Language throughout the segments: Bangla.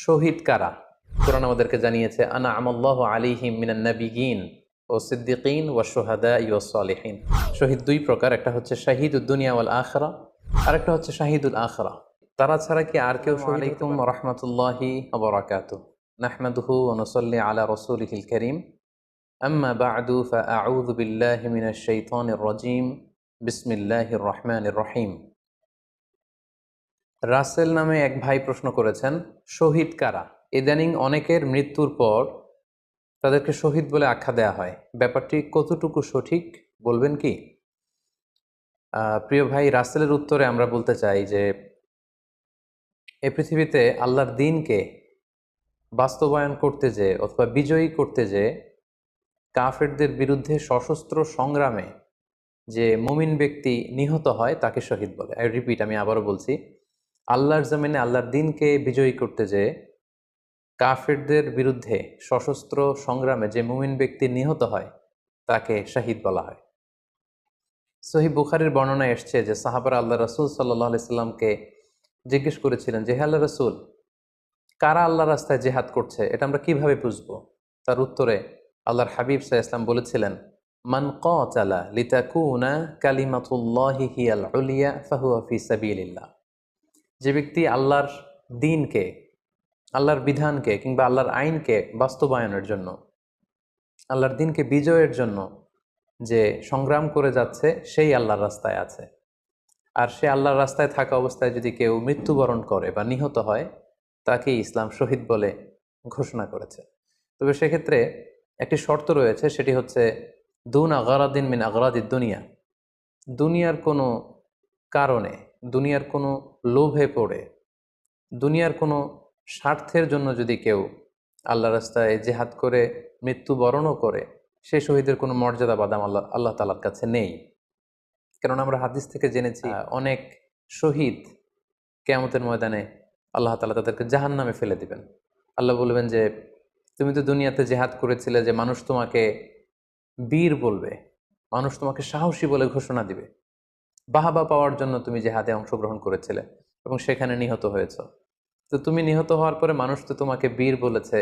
শহীদ কারা? কোরআন আমাদেরকে জানিয়েছে আনা আমাল্লাহু আলাইহিম মিনান নাবিয়িন ও সিদ্দিকিন ওয়া শুহাদা ওয়াস সালিহিন। শহীদ দুই প্রকার, একটা হচ্ছে শাহিদুদ দুনিয়া ওয়াল আখিরা, আর একটা হচ্ছে শাহিদুল আখিরা। তারা ছাড়া কি আর কেউ শহীদ হতে পারে? ওয়া রাহমাতুল্লাহি ওয়া বারাকাতুহু। নাহমাদুহু ওয়া নুসাল্লি আলা রাসূলিহিল কারীম। আম্মা বা'দু ফাআউযু বিল্লাহি মিনাশ শাইতানির রাজীম। বিসমিল্লাহির রহমানির রহিম। রাসেল নামে এক ভাই প্রশ্ন করেছেন, শহীদ কারা? ইদানিং অনেকের মৃত্যুর পর তাদেরকে শহীদ বলে আখ্যা দেয়া হয়, ব্যাপারটি কতটুকু সঠিক বলবেন কি? প্রিয় ভাই, রাসেলের উত্তরে আমরা বলতে চাই যে এই পৃথিবীতে আল্লাহর দ্বীনকে বাস্তবায়ন করতে যেয়ে অথবা বিজয়ী করতে যেয়ে কাফেরদের বিরুদ্ধে সশস্ত্র সংগ্রামে যে মুমিন ব্যক্তি নিহত হয় তাকে শহীদ বলে। আই রিপিট, আমি আবারও বলছি, আল্লাহর জমিনে আল্লাহর দ্বীনকে বিজয়ী করতে যেয়ে কাফেরদের বিরুদ্ধে সশস্ত্র সংগ্রামে যে মুমিন ব্যক্তি নিহত হয় তাকে শাহিদ বলা হয়। সহিহ বুখারীর বর্ণনায় এসছে যে সাহাবারা আল্লাহ রাসূল সাল্লাল্লাহু আলাইহি সাল্লামকে জিজ্ঞেস করেছিলেন যে, হে আল্লাহ রাসূল, কারা আল্লাহর রাস্তায় জিহাদ করছে এটা আমরা কিভাবে বুঝবো? তার উত্তরে আল্লাহর হাবিব সাল্লাল্লাহু আলাইহি ওয়াসাল্লাম বলেছিলেন, মান কাতালা লিতাকুনা কালিমাতুল্লাহি হিয়াল উলিয়া ফাহুয়া ফি সাবিলিল্লাহ। যে ব্যক্তি আল্লাহর দ্বীনকে, আল্লাহর বিধানকে কিংবা আল্লাহর আইনকে বাস্তবায়নের জন্য, আল্লাহর দ্বীনকে বিজয়ের জন্য যে সংগ্রাম করে যাচ্ছে সেই আল্লাহর রাস্তায় আছে। আর সে আল্লাহর রাস্তায় থাকা অবস্থায় যদি কেউ মৃত্যুবরণ করে বা নিহত হয় তাকে ইসলাম শহীদ বলে ঘোষণা করেছে। তবে সেক্ষেত্রে একটি শর্ত রয়েছে, সেটি হচ্ছে দুন আগারাদিন মিন আগারাদিদ দুনিয়া। দুনিয়ার কোনো কারণে, দুনিয়ার কোনো লোভে পড়ে, দুনিয়ার কোনো স্বার্থের জন্য যদি কেউ আল্লাহ রাস্তায় জেহাদ করে মৃত্যুবরণও করে, সে শহীদের কোনো মর্যাদা বাদাম আল্লাহ তাআলার কাছে নেই। কেননা আমরা হাদিস থেকে জেনেছি অনেক শহীদ কিয়ামতের ময়দানে আল্লাহ তাআলা তাদেরকে জাহান্নামে ফেলে দিবেন। আল্লাহ বলবেন যে তুমি তো দুনিয়াতে জেহাদ করেছিলে যে মানুষ তোমাকে বীর বলবে, মানুষ তোমাকে সাহসী বলে ঘোষণা দিবে, বাহাবা পাওয়ার জন্য তুমি জেহাদে অংশগ্রহণ করেছিলে এবং সেখানে নিহত হয়েছ। তো তুমি নিহত হওয়ার পরে মানুষ তো তোমাকে বীর বলেছে,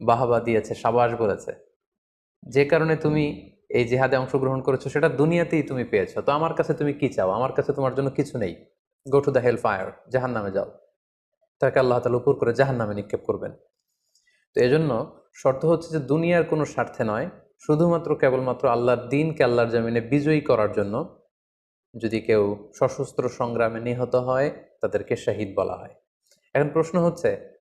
বাহাবা দিয়েছে, সাবাস বলেছে, যে কারণে তুমি এই জিহাদে অংশগ্রহণ করেছো সেটা দুনিয়াতেই তুমি পেয়েছো। তো আমার কাছে তুমি কি চাও? আমার কাছে তোমার জন্য কিছু নেই। Go to the hell fire, জাহান নামে যাও। তাকে আল্লাহ তাআলা উপর করে জাহান নামে নিক্ষেপ করবেন। তো এজন্য শর্ত হচ্ছে যে দুনিয়ার কোনো স্বার্থে নয়, শুধুমাত্র কেবলমাত্র আল্লাহর দ্বীনকে আল্লাহর জমিনে বিজয়ী করার জন্য যদি কেউ সশস্ত্র সংগ্রামে নিহত হয় তাদেরকে শহীদ বলা হয়। এখন প্রশ্ন হচ্ছে,